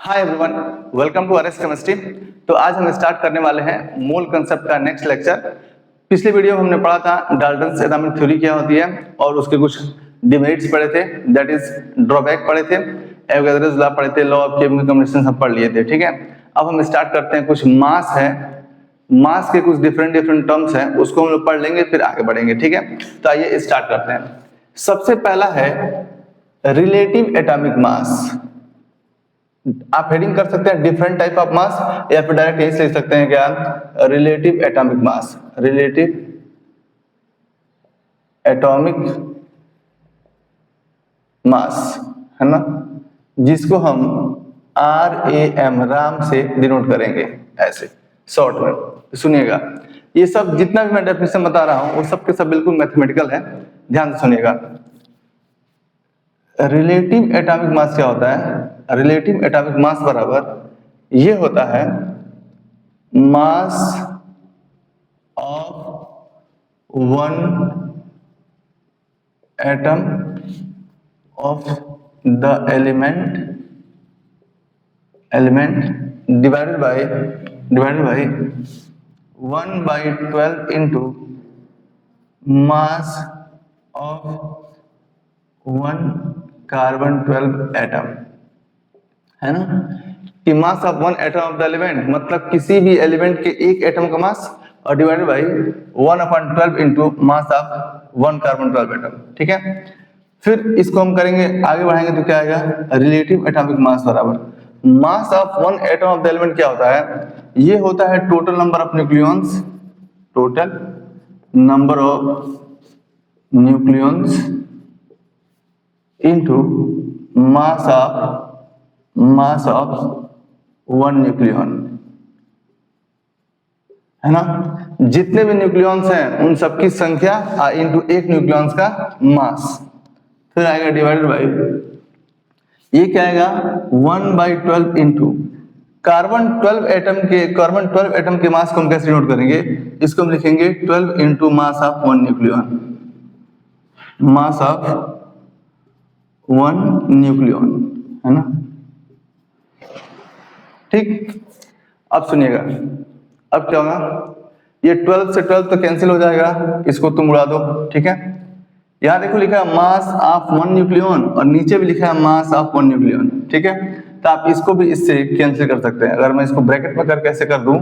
Hi everyone, welcome to RS chemistry. तो आज हम स्टार्ट करने वाले हैं मोल कंसेप्ट का नेक्स्ट लेक्चर। पिछले वीडियो में हमने पढ़ा था डाल्टन्स एटॉमिक थ्योरी क्या होती है और उसके कुछ डिमेरिट्स पढ़े थे, दैट इज ड्रॉबैक पढ़े थे, एवोगाड्रोस लॉ पढ़े थे, लॉ ऑफ केमिकल कम्बिनेशन सब पढ़ लिए थे। ठीक है, अब हम स्टार्ट करते हैं। कुछ मास है, मास के कुछ डिफरेंट टर्म्स हैं, उसको हम लोग पढ़ लेंगे फिर आगे बढ़ेंगे। ठीक है, तो आइए स्टार्ट करते हैं। सबसे पहला है रिलेटिव एटॉमिक मास। आप हेडिंग कर सकते हैं डिफरेंट टाइप ऑफ मास या फिर डायरेक्ट यही लिख सकते हैं क्या, रिलेटिव एटॉमिक मास। रिलेटिव एटॉमिक मास है ना, जिसको हम RAM राम से डिनोट करेंगे ऐसे शॉर्ट में। सुनिएगा, ये सब जितना भी मैं डेफिनेशन बता रहा हूं वो सब के सब बिल्कुल मैथमेटिकल है, ध्यान से सुनिएगा। रिलेटिव एटॉमिक मास क्या होता है? रिलेटिव एटॉमिक मास बराबर ये होता है mass of one atom of the element divided by 1/12 into mass of one carbon 12 atom, है ना। कि मास of one atom of the element मतलब किसी भी एलिमेंट के एक एटम का मास और divided by 1/12 into mass of one carbon 12 atom. ठीक है, फिर इसको हम करेंगे, आगे बढ़ाएंगे तो क्या आएगा, रिलेटिव एटॉमिक मास बराबर मास of one atom of the element क्या होता है, ये होता है total number of nucleons, total number of nucleons into mass of one nucleon, है ना। जितने भी न्यूक्लियॉन्स हैं उन सबकी संख्या इनटू एक न्यूक्लियॉन्स का मास, फिर आएगा डिवाइडेड बाय ये क्या आएगा 1/12 इंटू कार्बन 12 एटम के मास को हम कैसे नोट करेंगे, इसको हम लिखेंगे 12 into mass of one nucleon, mass of one nucleon, है ना। ठीक, अब सुनिएगा, अब क्या होगा, ये 12 से 12 तो कैंसिल हो जाएगा, इसको तुम उड़ा दो। ठीक है, यहां देखो लिखा है मास ऑफ वन न्यूक्लियॉन और नीचे भी लिखा है मास ऑफ वन न्यूक्लियॉन। ठीक है, तो आप इसको भी इससे कैंसिल कर सकते हैं। अगर मैं इसको ब्रैकेट में करके ऐसे कर दूं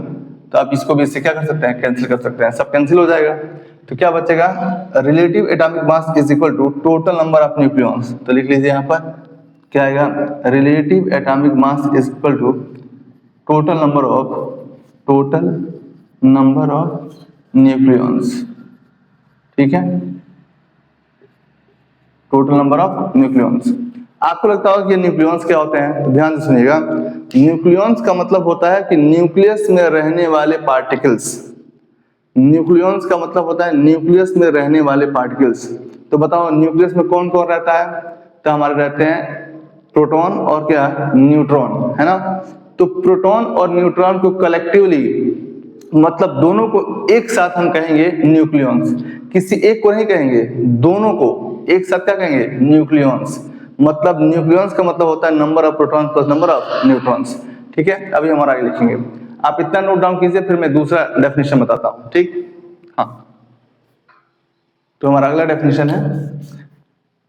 तो आप इसको भी इससे क्या कर सकते हैं, कैंसिल कर सकते हैं। सब कैंसिल हो जाएगा तो क्या बचेगा, relative atomic mass is equal to total number of nucleons. तो लिख लीजिए यहाँ पर क्या आएगा, relative atomic mass is equal to total number of nucleons. ठीक है, टोटल नंबर ऑफ न्यूक्लियॉन्स। आपको लगता होगा कि न्यूक्लियॉन्स क्या होते हैं, तो ध्यान से सुनिएगा। न्यूक्लियॉन्स का मतलब होता है कि न्यूक्लियस में रहने वाले पार्टिकल्स। न्यूक्लियॉन्स का मतलब होता है न्यूक्लियस में रहने वाले पार्टिकल्स। तो बताओ न्यूक्लियस में कौन कौन रहता है, तो हमारे रहते हैं प्रोटॉन और क्या, न्यूट्रॉन, है ना। तो प्रोटॉन और न्यूट्रॉन को कलेक्टिवली मतलब दोनों को एक साथ हम कहेंगे न्यूक्लियॉन्स। किसी एक को नहीं कहेंगे, दोनों को एक साथ क्या कहेंगे, न्यूक्लियॉन्स। मतलब न्यूक्लियॉन्स का मतलब होता है number of protons plus number of neutrons. ठीक है, अभी हम आगे लिखेंगे, आप इतना नोट डाउन कीजिए, फिर मैं दूसरा डेफिनेशन बताता हूं। ठीक, हाँ, तो हमारा अगला डेफिनेशन है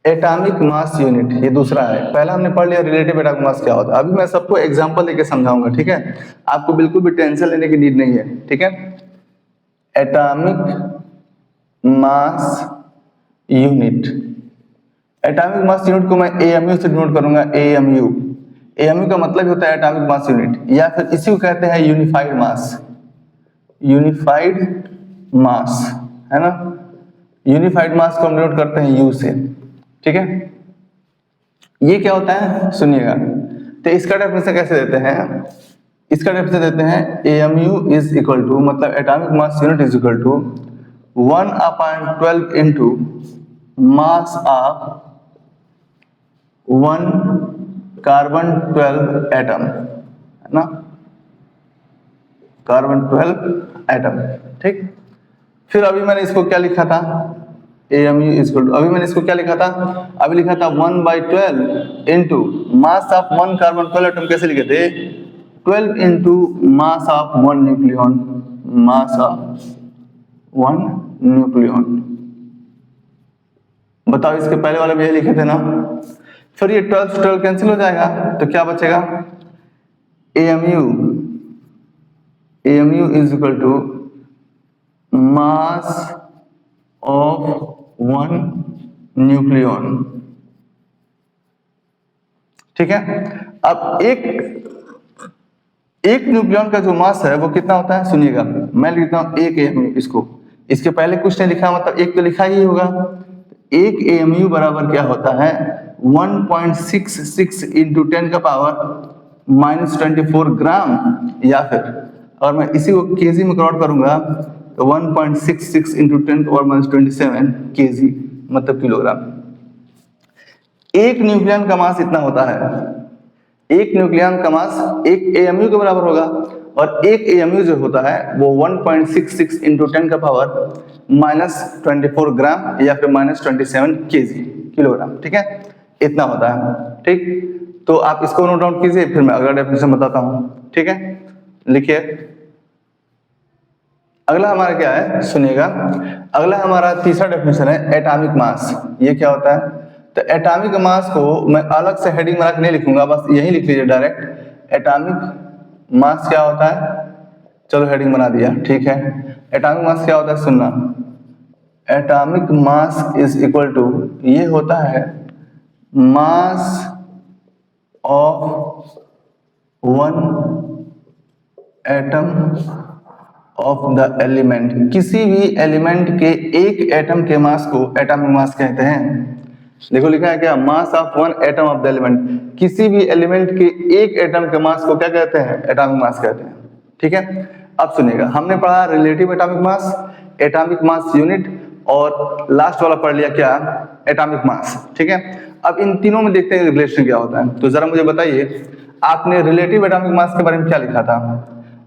एटॉमिक मास यूनिट, ये दूसरा है। पहला हमने पढ़ लिया रिलेटिव एटॉमिक मास क्या होता है। अभी मैं सबको एग्जांपल लेके समझाऊंगा। ठीक है, आपको बिल्कुल भी टेंशन लेने की नीड नहीं है। ठीक है, atomic mass unit, atomic mass unit को मैं AMU से डिनोट करूंगा। AMU का मतलब होता है एटॉमिक मास यूनिट, या फिर इसी को कहते हैं यूनिफाइड मास, है ना। यूनिफाइड मास को हम डिनोट करते हैं U से। ठीक है, ये क्या होता है सुनिएगा। तो इसका डेफिनेशन कैसे देते हैं, इसका डेफिनेशन देते हैं AMU इज इक्वल टू मतलब atomic mass unit is equal to 1/12 into mass of one carbon 12 atom, है ना, कार्बन 12 एटम। ठीक, फिर अभी मैंने इसको क्या लिखा था, AMU इज इक्वल टू, अभी मैंने इसको क्या लिखा था, अभी लिखा था 1/12 into mass of 1 carbon 12 atom, कैसे लिखे थे 12 into mass of 1 nucleon, mass of 1 nucleon. बताओ इसके पहले वाले में यही लिखे थे ना, फिर ये 12 से 12 कैंसिल हो जाएगा तो क्या बचेगा, AMU is equal to mass of 1 nucleon. ठीक है, अब एक न्यूक्लियन का जो मास है वो कितना होता है, सुनिएगा मैं लिखता हूं 1 AMU, इसको इसके पहले कुछ नहीं लिखा, मतलब एक तो लिखा ही होगा। 1 AMU बराबर क्या होता है 1.66 इंटू 10 का पावर -24 ग्राम, या फिर और मैं इसी को केजी में कन्वर्ट करूंगा तो 1.66 इंटू 10 पावर -27 केजी, मतलब किलोग्राम। एक न्यूक्लियन का मास इतना होता है, एक न्यूक्लियन का मास 1 AMU के बराबर होगा, और 1 AMU जो होता है वो 1.66 इंटू 10 का पावर -24 ग्राम या फिर -27 केजी, किलोग्राम। ठीक है, इतना होता है। ठीक, तो आप इसको नोट डाउन कीजिए, फिर मैं अगला डेफिनेशन बताता हूं। ठीक है, लिखिए। अगला हमारा क्या है, सुनिएगा, अगला हमारा तीसरा डेफिनेशन है एटॉमिक मास। ये क्या होता है, तो एटॉमिक मास को मैं अलग से हेडिंग बना के नहीं लिखूंगा, बस यही लिख लीजिए डायरेक्ट, एटॉमिक मास क्या होता है। चलो हेडिंग बना दिया, ठीक है। एटॉमिक मास क्या होता है, सुनना, atomic mass is equal to, ये होता है mass of 1 atom of the element. किसी भी एलिमेंट के एक एटम के मास को एटॉमिक मास कहते हैं। देखो लिखा है क्या, मास of 1 atom of the element, किसी भी एलिमेंट के एक एटम के मास को क्या कहते हैं, एटॉमिक मास कहते हैं। ठीक है, अब सुनिएगा, हमने पढ़ा रिलेटिव एटॉमिक मास, एटॉमिक मास यूनिट, और लास्ट वाला पढ़ लिया क्या, एटॉमिक मास। ठीक है, अब इन तीनों में देखते हैं रिलेशन क्या होता है। तो जरा मुझे बताइए, आपने रिलेटिव एटॉमिक मास के बारे में क्या लिखा था,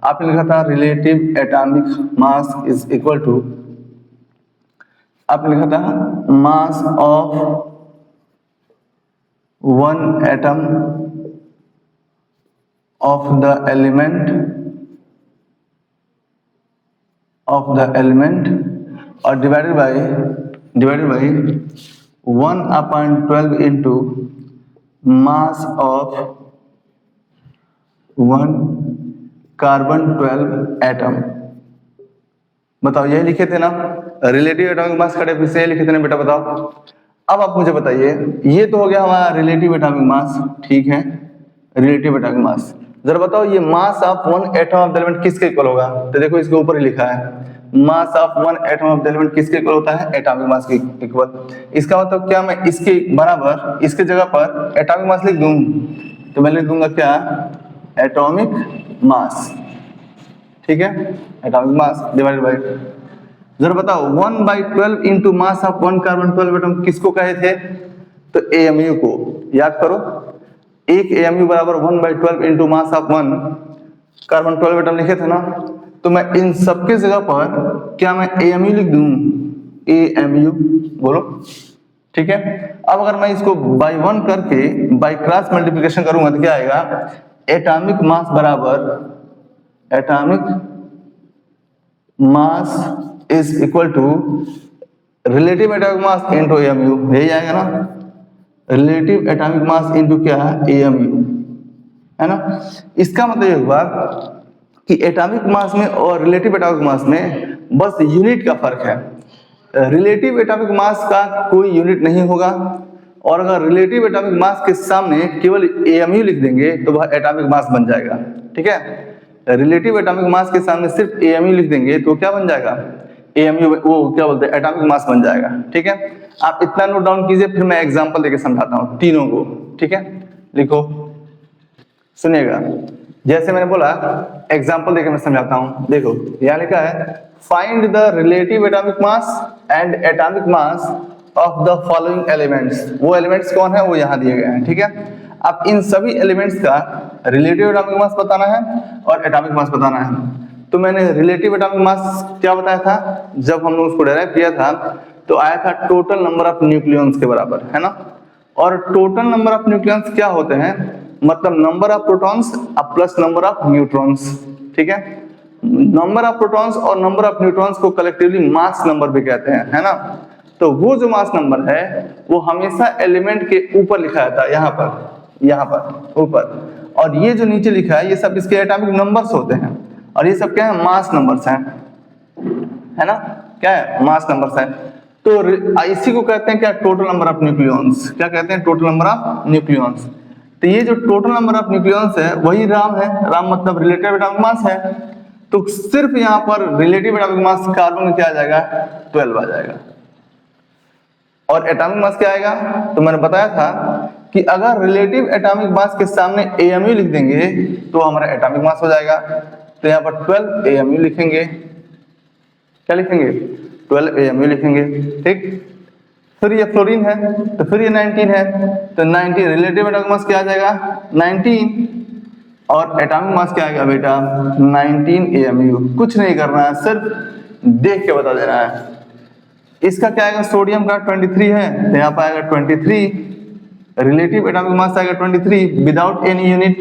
आपने लिखा था relative atomic mass is equal to, आपने लिखा था mass of 1 atom of the element और divided by 1/12 into mass of 1 carbon 12 atom. बताओ यही लिखे थे ना, रिलेटिव एटॉमिक मास का डेफिनेशन यही लिखे थे ना बेटा, बताओ। अब आप मुझे बताइए, ये तो हो गया हमारा रिलेटिव एटॉमिक मास। ठीक है, रिलेटिव एटॉमिक मास, जरा बताओ ये मास of 1 atom of the element किसके इक्वल होगा, तो देखो इसके ऊपर ही लिखा है, mass of 1 atom of the element किसके इक्वल होता है, एटॉमिक मास के इक्वल। इसका मतलब क्या, मैं इसके बराबर इसके जगह पर एटॉमिक मास लिख दूं, तो मैं लिख दूंगा क्या, एटॉमिक मास। ठीक है, एटॉमिक मास डिवाइडेड बाय, जरा बताओ 1/12 into mass of 1 carbon 12 atom किसको कहे थे, तो AMU को। याद करो, एक AMU बराबर 1/12 into mass of 1 carbon 12 atom लिखे थे ना, तो मैं इन सबके जगह पर क्या मैं AMU लिख दूं, AMU, बोलो। ठीक है, अब अगर मैं इसको बाय 1 करके बाय क्रॉस मल्टीप्लिकेशन करूंगा तो क्या आएगा, एटॉमिक मास बराबर atomic mass is equal to relative atomic mass into AMU, यही आएगा ना, रिलेटिव एटॉमिक मास इनटू क्या है, AMU, है ना। इसका मतलब ये हुआ कि एटॉमिक मास में और रिलेटिव एटॉमिक मास में बस यूनिट का फर्क है। रिलेटिव एटॉमिक मास का कोई यूनिट नहीं होगा, और अगर रिलेटिव एटॉमिक मास के सामने केवल AMU लिख देंगे तो वह एटॉमिक मास बन जाएगा। ठीक है, रिलेटिव एटॉमिक मास के सामने सिर्फ AMU लिख देंगे तो क्या बन जाएगा, AMU, वो क्या बोलते हैं, एटॉमिक मास बन जाएगा। ठीक है, आप इतना नोट डाउन कीजिए, फिर मैं एग्जांपल देके समझाता हूँ तीनों को। ठीक है, लिखो, सुनिएगा, जैसे मैंने बोला एग्जांपल देके मैं समझाता हूँ। देखो यहाँ लिखा है, find the relative atomic mass and atomic mass of the following elements. वो एलिमेंट्स कौन है, वो यहाँ दिए गए हैं। ठीक है, अब इन सभी एलिमेंट्स का रिलेटिव एटॉमिक मास बताना है और एटॉमिक मास बताना है। तो मैंने रिलेटिव एटॉमिक मास क्या बताया था, जब हमने उसको डेराइव किया था तो आया था टोटल नंबर ऑफ न्यूक्लियॉन्स के बराबर, है ना। और टोटल नंबर ऑफ न्यूक्लियॉन्स क्या होते हैं, मतलब number of protons plus number of neutrons, ठीक है। नंबर ऑफ प्रोटॉन्स और नंबर ऑफ न्यूट्रॉन्स को कलेक्टिवली मास नंबर भी कहते हैं, है ना। तो वो जो मास नंबर है वो हमेशा एलिमेंट के ऊपर लिखा जाता है, यहाँ पर ऊपर, और ये जो नीचे लिखा है ये सब इसके एटॉमिक नंबर्स होते हैं, और ये सब क्या है, मास नंबर्स हैं, है ना, क्या है, मास नंबर्स हैं। तो इसी को कहते हैं क्या, टोटल नंबर ऑफ न्यूक्लियॉन्स, क्या कहते हैं, टोटल नंबर ऑफ न्यूक्लियॉन्स। तो ये जो टोटल नंबर ऑफ न्यूक्लियॉन्स है वही राम है, राम मतलब रिलेटिव एटॉमिक मास है। तो सिर्फ यहाँ पर रिलेटिव एटॉमिक मास कार्बन में क्या आ जाएगा, 12 आ जाएगा, और एटॉमिक मास क्या आएगा, तो मैंने बताया था कि अगर रिलेटिव एटॉमिक मास के सामने AMU लिख देंगे तो हमारा एटॉमिक मास हो जाएगा। तो यहाँ पर 12 AMU लिखेंगे, क्या लिखेंगे, 12 AMU लिखेंगे, ठीक। फिर ये फ्लोरीन है तो फिर ये 19 है, तो 19 रिलेटिव एटॉमिक मास क्या आ जाएगा, 19, और एटॉमिक मास क्या आएगा बेटा, 19 AMU। कुछ नहीं करना है, सिर्फ देख के बता देना है। इसका क्या आएगा, सोडियम का 23 है, तो यहाँ पर आएगा 23, रिलेटिव एटॉमिक मास आएगा 23 विदाउट एनी यूनिट,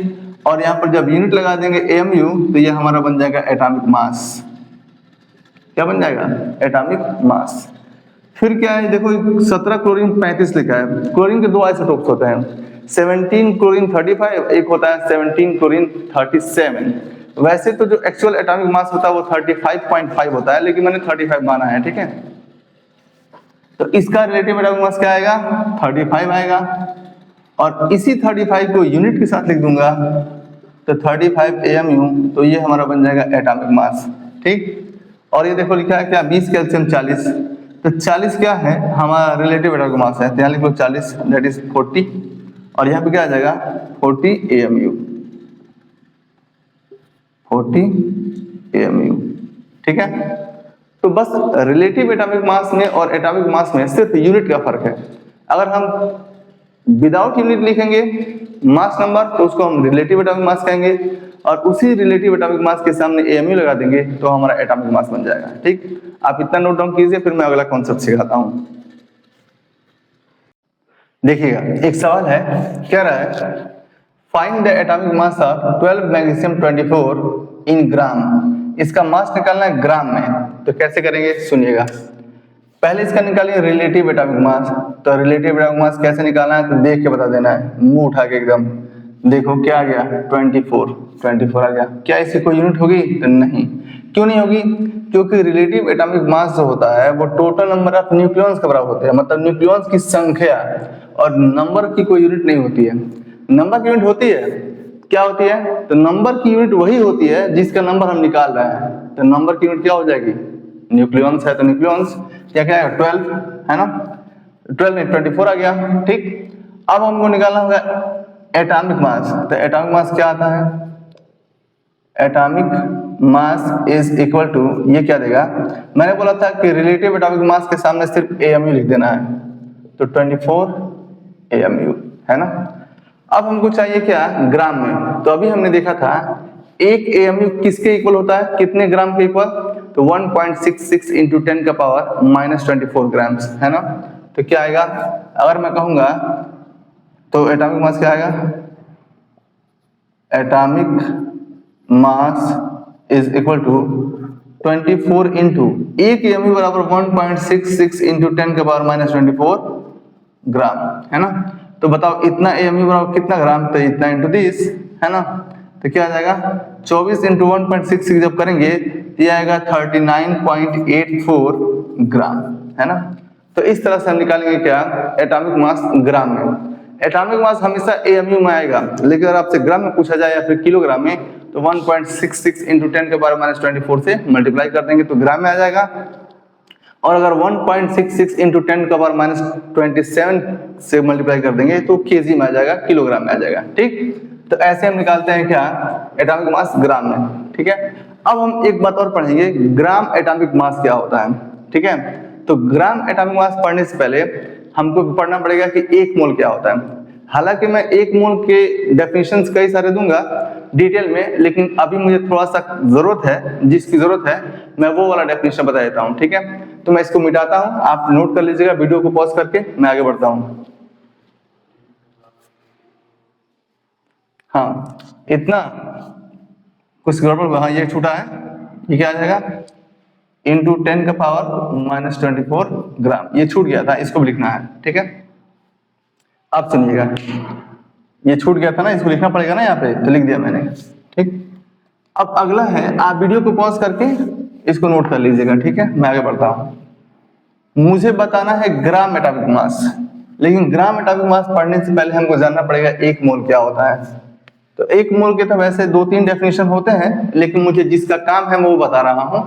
और यहाँ पर जब यूनिट लगा देंगे AMU तो ये हमारा बन जाएगा एटॉमिक मास। क्या बन जाएगा, एटॉमिक मास। फिर क्या है, देखो 17 क्लोरीन 35 लिखा है। क्लोरीन के दो आइसोटोप्स होते हैं, 17 क्लोरीन 35, एक होता है 17 क्लोरीन 37। वैसे तो जो एक्चुअल एटॉमिक मास होता है वो 35.5 होता है, लेकिन मैंने 35 माना है, ठीक है। तो इसका रिलेटिव एटॉमिक मास क्या आएगा, 35 आएगा, और इसी 35 को यूनिट के साथ लिख दूंगा तो 35 AMU, तो ये हमारा बन जाएगा एटॉमिक मास, ठीक। और ये देखो लिखा है क्या, 20 कैल्शियम 40, तो 40 क्या है, हमारा रिलेटिव एटॉमिक मास है, तो यहाँ लिख लो 40, दैट इज 40, और यहाँ पे क्या आ जाएगा 40 AMU, 40 AMU, ठीक है। तो बस रिलेटिव एटॉमिक मास में और एटॉमिक मास में सिर्फ यूनिट का फर्क है। अगर हम विदाउट यूनिट लिखेंगे मास नंबर तो उसको हम रिलेटिव एटॉमिक मास कहेंगे, और उसी रिलेटिव एटॉमिक मास के सामने AMU लगा देंगे तो हमारा एटॉमिक मास बन जाएगा, ठीक। आप इतना नोट डाउन कीजिए, फिर मैं अगला कॉन्सेप्ट सिखाता हूं। देखिएगा एक सवाल है, क्या रहा है, find the atomic mass of 12 magnesium 24 इन ग्राम। इसका मास निकालना है ग्राम में, तो कैसे करेंगे सुनिएगा। पहले इसका निकालिए रिलेटिव एटॉमिक मास, तो रिलेटिव एटॉमिक मास कैसे निकालना है तो देख के बता देना है, मुंह उठा के एकदम। देखो क्या आ गया, 24 आ गया। क्या इसकी कोई यूनिट होगी, तो नहीं। क्यों नहीं होगी, क्योंकि रिलेटिव एटॉमिक मास जो होता है वो टोटल नंबर ऑफ न्यूक्लियॉन्स के बराबर होते हैं, मतलब न्यूक्लियॉन्स की संख्या, और नंबर की कोई यूनिट नहीं होती है। नंबर की यूनिट होती है, क्या होती है, तो नंबर की यूनिट वही होती है जिसका नंबर हम निकाल रहे हैं। तो नंबर की यूनिट क्या हो जाएगी, न्यूक्लियॉन्स है तो न्यूक्लियॉन्स क्या क्या है 12, है ना, 12 में 24 आ गया, ठीक। अब हमको निकालना होगा एटॉमिक मास, तो एटॉमिक मास क्या आता है, atomic mass is equal to, ये क्या देगा, मैंने बोला था कि रिलेटिव एटॉमिक मास के सामने सिर्फ AMU लिख देना है, तो 24 AMU, है ना। अब हमको चाहिए क्या, ग्राम में। तो अभी हमने देखा था एक AMU किसके इक्वल होता है, कितने ग्राम के इक्वल, तो 1.66 इंटू 10 का पावर -24 ग्राम्स, है ना। तो क्या आएगा, अगर मैं कहूंगा तो एटॉमिक मास क्या आएगा, atomic mass is equal to 24 into एक AMU बराबर 1.66 इंटू 10 का पावर -24 ग्राम, है ना। तो बताओ इतना AMU बराबर कितना ग्राम, तो इतना इंटू 10, है ना। तो क्या आ जाएगा, 24 इंटू 1.66 जब करेंगे तो ये आएगा 39.84 ग्राम, है ना। तो इस तरह से हम निकालेंगे क्या, एटॉमिक मास ग्राम में। एटॉमिक मास हमेशा AMU में आएगा, लेकिन अगर आपसे ग्राम में पूछा जाए या फिर किलोग्राम में तो 1.66 इंटू 10 के पावर -24 से मल्टीप्लाई कर देंगे तो ग्राम में आ जाएगा, और अगर 1.66 इंटू 10 का पावर -27 से मल्टीप्लाई कर देंगे तो केजी में आ जाएगा, किलोग्राम में आ जाएगा, ठीक। तो ऐसे हम निकालते हैं क्या, एटॉमिक मास ग्राम में, ठीक है। अब हम एक बात और पढ़ेंगे, ग्राम एटॉमिक मास क्या होता है, ठीक है। तो ग्राम एटॉमिक मास पढ़ने से पहले हमको पढ़ना पड़ेगा कि एक मोल क्या होता है। हालांकि मैं एक मोल के डेफिनेशंस कई सारे दूंगा डिटेल में, लेकिन अभी मुझे थोड़ा सा जरूरत है, जिसकी जरूरत है मैं वो वाला डेफिनेशन बता देता हूँ, ठीक है। तो मैं इसको मिटाता हूं, आप नोट कर लीजिएगा वीडियो को पॉज करके, मैं आगे बढ़ता हूं। हाँ इतना कुछ गड़बड़ हुआ, हाँ ये छूटा है, ये क्या आ जाएगा इंटू 10 का पावर माइनस 24 ग्राम, ये छूट गया था, इसको भी लिखना है, ठीक है। अब सुनिएगा, ये छूट गया था ना, इसको लिखना पड़ेगा ना यहाँ पे, तो लिख दिया मैंने, ठीक। अब अगला है, आप वीडियो को पॉज करके इसको नोट कर लीजिएगा, ठीक है। मैं आगे बढ़ता हूं। मुझे बताना है ग्राम एटॉमिक मास, लेकिन ग्राम एटॉमिक मास पढ़ने से पहले हमको जानना पड़ेगा एक मोल क्या होता है। तो एक मोल के तो वैसे 2-3 डेफिनेशन होते हैं, लेकिन मुझे जिसका काम है मैं वो बता रहा हूं।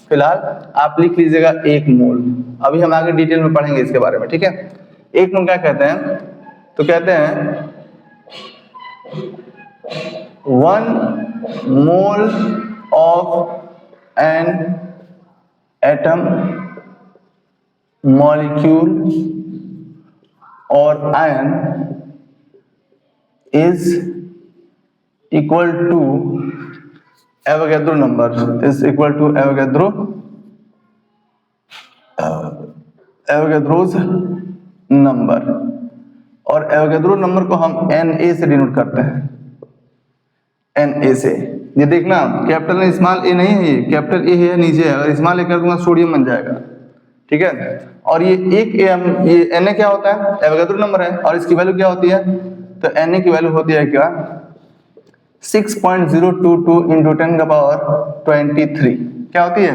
फिलहाल आप लिख लीजिएगा एक मोल, अभी हम आगे डिटेल में पढ़ेंगे इसके बारे में, ठीक है। एक मोल क्या कहते हैं, तो कहते हैं 1 mole of an atom molecule और ion is equal to Avogadro number, is equal to Avogadro's number, और एवोगैड्रो नंबर को हम Na से डिनोट करते हैं, Na से। ये देखना कैपिटल में स्मॉल ए नहीं है, ये कैपिटल ए है नीचे है, अगर स्मॉल ए कर दूंगा सोडियम बन जाएगा, ठीक है। और ये एक ये Na क्या होता है, एवोगैड्रो नंबर है, और इसकी वैल्यू क्या होती है, तो Na की वैल्यू होती है क्या 6.022 इंटू 10 का पावर 23, क्या होती है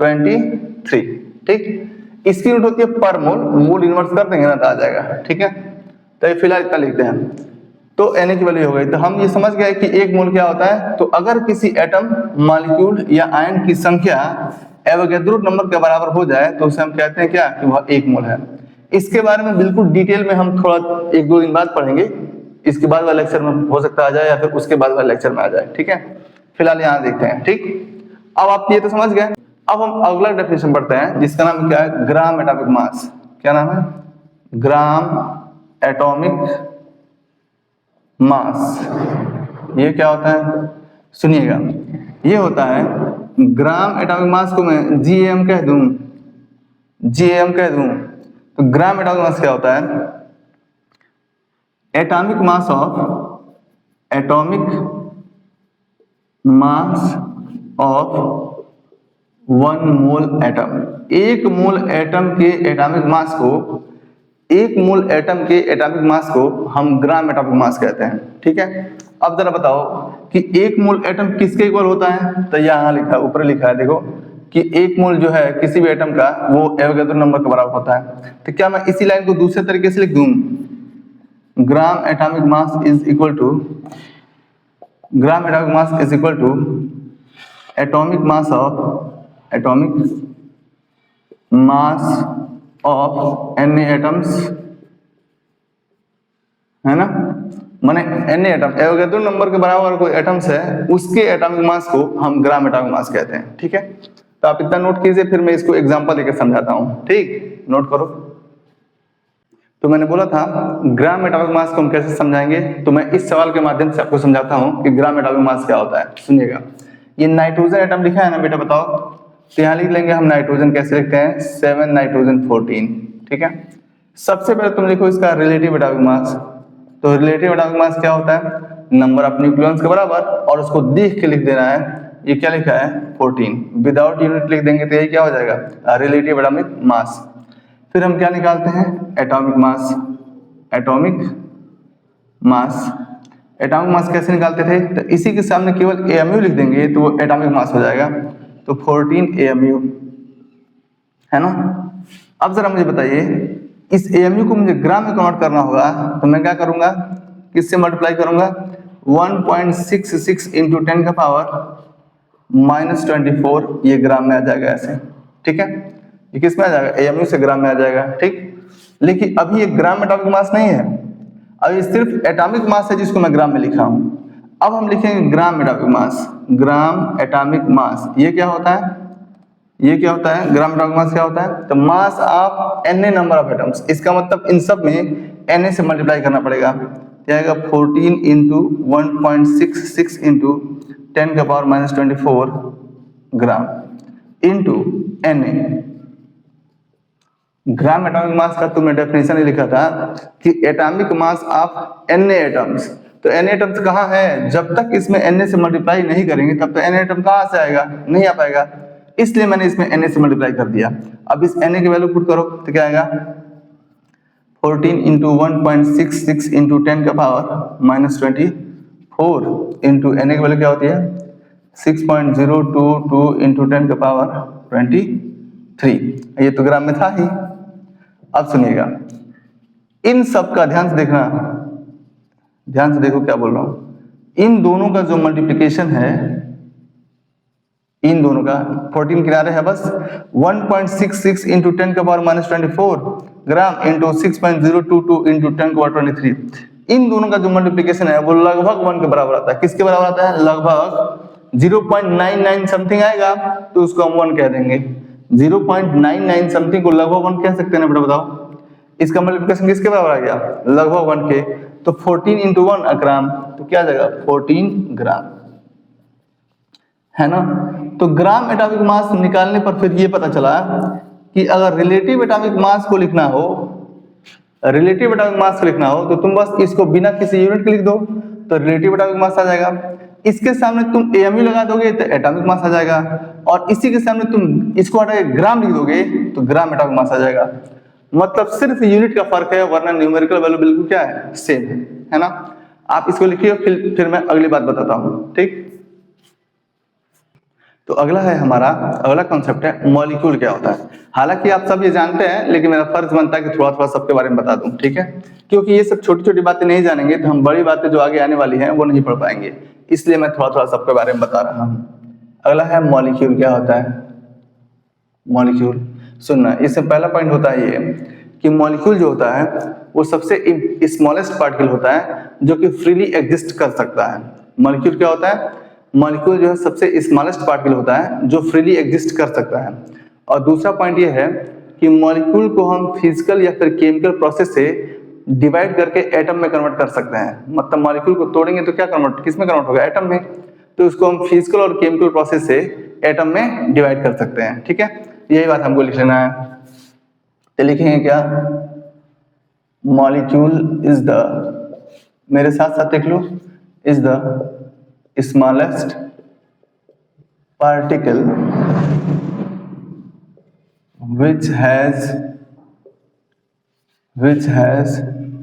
23, ठीक। इसकी यूनिट होती है पर मोल, मोल इन्वर्स कर देंगे ना तो आ जाएगा, ठीक है। तो फिलहाल इतना लिखते हैं, तो Na की वैल्यू हो गई। तो हम ये समझ गए कि एक मोल क्या होता है, तो अगर किसी एटम मॉलिक्यूल या आयन की संख्या एवोगैड्रो नंबर के बराबर हो जाए तो उसे हम कहते हैं क्या, कि वह एक मोल है। इसके बारे में बिल्कुल डिटेल में हम थोड़ा 1-2 दिन बाद पढ़ेंगे, इसके बाद वाले लेक्चर में हो सकता आ जाए या फिर उसके बाद वाले लेक्चर में आ जाए, ठीक है। फिलहाल यहाँ देखते हैं, ठीक। अब आप ये तो समझ गए, अब हम अगला डेफिनेशन पढ़ते हैं जिसका नाम क्या है, ग्राम एटॉमिक मास। क्या नाम है, ग्राम एटॉमिक मास। ये क्या होता है, सुनिएगा, ये होता है ग्राम एटॉमिक मास को मैं GAM कह दूं, तो ग्राम एटॉमिक मास क्या होता है, atomic mass of 1 mole atom. एक मोल एटम के एटॉमिक मास को, एक मोल एटम के एटॉमिक मास को हम ग्राम एटॉमिक मास कहते हैं, ठीक है। अब जरा बताओ कि एक मोल एटम किसके इक्वल होता है, तो यहाँ लिखा, ऊपर लिखा है देखो कि एक मोल जो है किसी भी एटम का वो एवोगैड्रो नंबर के बराबर होता है। तो क्या मैं इसी लाइन को दूसरे तरीके से लिख दूं, gram atomic mass is equal to, gram atomic mass is equal to atomic mass of Na atoms, है ना, माने Na एटम एवोगैड्रो नंबर के बराबर कोई एटम्स है उसके एटॉमिक मास को हम ग्राम एटॉमिक मास कहते हैं, ठीक है। तो आप इतना नोट कीजिए, फिर मैं इसको एग्जांपल देकर समझाता हूं, ठीक, नोट करो। तो मैंने बोला था ग्राम एटॉमिक मास को हम कैसे समझाएंगे, तो मैं इस सवाल के माध्यम से आपको समझाता हूं कि ग्राम एटॉमिक मास क्या होता है। सुनिएगा, ये नाइट्रोजन एटम लिखा है ना बेटा, बताओ, तो यहाँ लिख लेंगे हम नाइट्रोजन, कैसे लिखते हैं 7 नाइट्रोजन 14, ठीक है। सबसे पहले तुम लिखो इसका रिलेटिव एटॉमिक मास। तो रिलेटिव एटॉमिक मास क्या होता है, नंबर ऑफ न्यूक्लियॉन्स के बराबर, और उसको देख के लिख देना है, ये क्या लिखा है 14, विदाउट यूनिट लिख देंगे तो यही क्या हो जाएगा रिलेटिव एटॉमिक मास। फिर हम क्या निकालते हैं, एटॉमिक मास। एटॉमिक मास कैसे निकालते थे, तो इसी के सामने केवल AMU लिख देंगे तो वो एटॉमिक मास हो जाएगा, तो 14 AMU, है ना। अब जरा मुझे बताइए, इस AMU को मुझे ग्राम में कन्वर्ट करना होगा, तो मैं क्या करूंगा, किससे मल्टीप्लाई करूंगा, 1.66 इंटू 10 का पावर -24, ये ग्राम में आ जाएगा ऐसे, ठीक है। ये किस में आ जाएगा, AMU से ग्राम में आ जाएगा, ठीक। लेकिन अभी ये ग्राम एटॉमिक मास नहीं है, अभी सिर्फ एटॉमिक मास है जिसको मैं ग्राम में लिखा हूं। अब हम लिखेंगे ग्राम एटॉमिक मास। ग्राम एटॉमिक मास ये क्या होता है, ये क्या होता है, ग्राम एटॉमिक मास क्या होता है, तो मास of Na number of atoms. इसका मतलब इन सब में Na से मल्टीप्लाई करना पड़ेगा, क्या आएगा 14 इंटू 1.66 इंटू 10 का पावर -24 ग्राम इंटू Na, ग्राम एटॉमिक मास का तुमने डेफिनेशन लिखा था कि atomic mass of Na atoms. तो Na एटम्स कहाँ है? जब तक इसमें Na से मल्टीप्लाई नहीं करेंगे तब तक Na एटम कहाँ से आएगा? नहीं आ पाएगा, इसलिए मैंने इसमें Na से मल्टीप्लाई कर दिया। अब इस Na की वैल्यू पुट करो तो क्या आएगा? 14 इंटू 1.66 इंटू 10 का पावर माइनस 24 इंटू Na की वैल्यू क्या होती है? 6.022 इंटू 10 का पावर 23। ये तो ग्राम में था ही। अब सुनिएगा, इन सब का ध्यान से देखना, ध्यान से देखो क्या बोल रहा हूं। इन दोनों का जो मल्टीप्लिकेशन है, इन दोनों का 14 किनारे है बस, 1.66 इंटू 10 का power minus 24 gram into 6.022 into 10 का पावर 23। इन दोनों का जो मल्टीप्लिकेशन है वो लगभग 1 के बराबर आता है। किसके बराबर आता है? लगभग 0.99 समथिंग आएगा तो उसको हम 1 कह देंगे। 0.99 समथिंग को लगभग 1 कह सकते हैं ना बेटा, बताओ। इसका मल्टीप्लिकेशन किसके बराबर आ गया? लगभग 1 के। तो 14 इंटू 1 ग्राम, तो क्या आ जाएगा? 14 ग्राम, है ना। तो ग्राम एटॉमिक मास निकालने पर फिर ये पता चला कि अगर रिलेटिव एटॉमिक मास को लिखना हो, रिलेटिव एटॉमिक मास को लिखना हो तो तुम बस इसको बिना किसी यूनिट के लिख दो तो रिलेटिव एटॉमिक मास आ जाएगा। इसके सामने तुम AMU लगा दोगे तो एटॉमिक मास आ जाएगा, और इसी के सामने तुम इसको हटा के ग्राम लिख दोगे तो ग्राम एटॉमिक मास आ जाएगा। मतलब सिर्फ यूनिट का फर्क है, वरना न्यूमेरिकल वैल्यू बिल्कुल क्या है? सेम है ना। आप इसको लिखिए, फिर मैं अगली बात बताता हूँ, ठीक। तो अगला है हमारा, अगला कॉन्सेप्ट है मॉलिक्यूल क्या होता है। हालांकि आप सब ये जानते हैं, लेकिन मेरा फर्ज बनता है कि थोड़ा थोड़ा सबके बारे में बता दूं, ठीक है। क्योंकि ये सब छोटी छोटी बातें नहीं जानेंगे तो हम बड़ी बातें जो आगे आने वाली हैं वो नहीं पढ़ पाएंगे, इसलिए मैं थोड़ा थोड़ा सबके बारे में बता रहा हूँ। अगला है मॉलिक्यूल क्या होता है। मॉलिक्यूल सुनना, इससे पहला पॉइंट होता है ये कि मॉलिक्यूल जो होता है वो सबसे स्मॉलेस्ट पार्टिकल होता है जो कि फ्रीली एग्जिस्ट कर सकता है। मॉलिक्यूल क्या होता है? मॉलिक्यूल जो है सबसे स्मॉलेस्ट पार्टिकल होता है जो फ्रीली एग्जिस्ट कर सकता है। और दूसरा पॉइंट ये है कि मॉलिक्यूल को हम फिजिकल या फिर केमिकल प्रोसेस से डिवाइड करके एटम में कन्वर्ट कर सकते हैं। मतलब मॉलिक्यूल को तोड़ेंगे तो क्या कन्वर्ट, किस में कन्वर्ट होगा? एटम में। तो उसको हम फिजिकल और केमिकल प्रोसेस से एटम में डिवाइड कर सकते हैं, ठीक है। यही बात हमको लिख लेना है। तो लिखेंगे क्या? मॉलिक्यूल इज द, मेरे साथ साथ लिख लो, is the smallest particle which has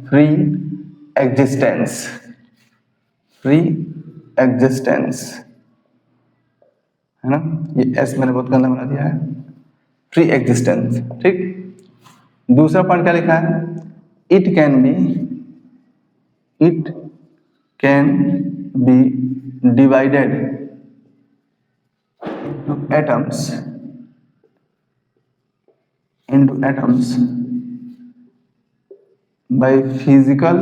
free existence, है ना। ये S मैंने बहुत गंदा बना दिया है, फ्री एग्जिस्टेंस, ठीक। दूसरा पॉइंट क्या लिखा है? It can be divided into atoms by physical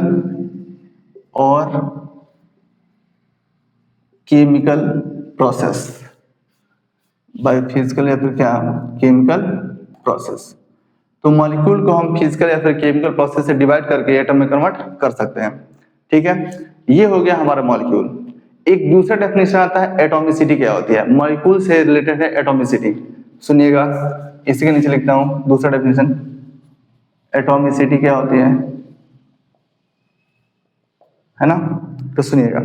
or chemical process, by physical या फिर क्या, केमिकल प्रोसेस। तो मॉलिक्यूल को हम फिजिकल या फिर केमिकल प्रोसेस से डिवाइड करके एटम में कन्वर्ट कर सकते हैं, ठीक है। ये हो गया हमारा मॉलिक्यूल। एक दूसरा डेफिनेशन आता है एटॉमिसिटी क्या होती है। मॉलिक्यूल से रिलेटेड है एटॉमिसिटी, सुनिएगा, इसी के नीचे लिखता हूं दूसरा डेफिनेशन। एटॉमिसिटी क्या होती है ना। तो सुनिएगा,